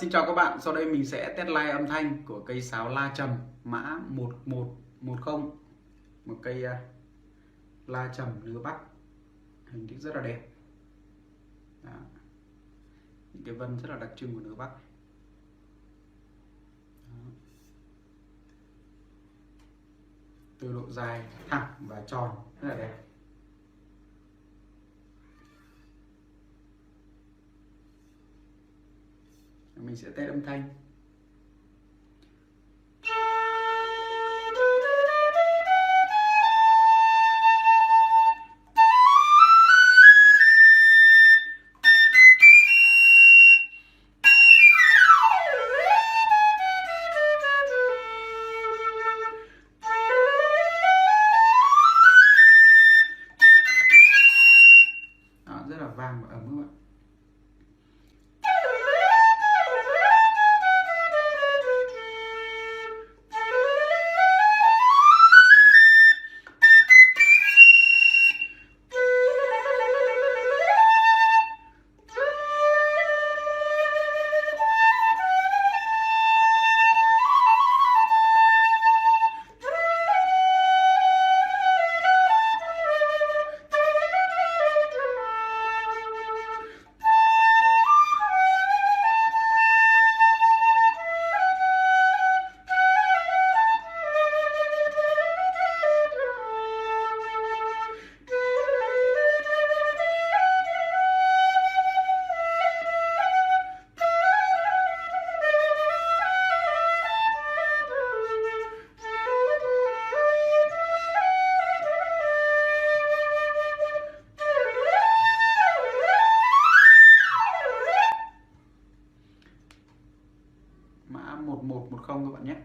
Xin chào các bạn, sau đây mình sẽ test live âm thanh của cây sáo la trầm mã 1110. Một cây la trầm lứa Bắc, hình thức rất là đẹp. Đó. Những cái vân rất là đặc trưng của lứa Bắc. Đó. Từ độ dài thẳng và tròn rất là đẹp. Mình sẽ test âm thanh. Đó, rất là vang và ấm các bạn. Mã 1110 các bạn nhé.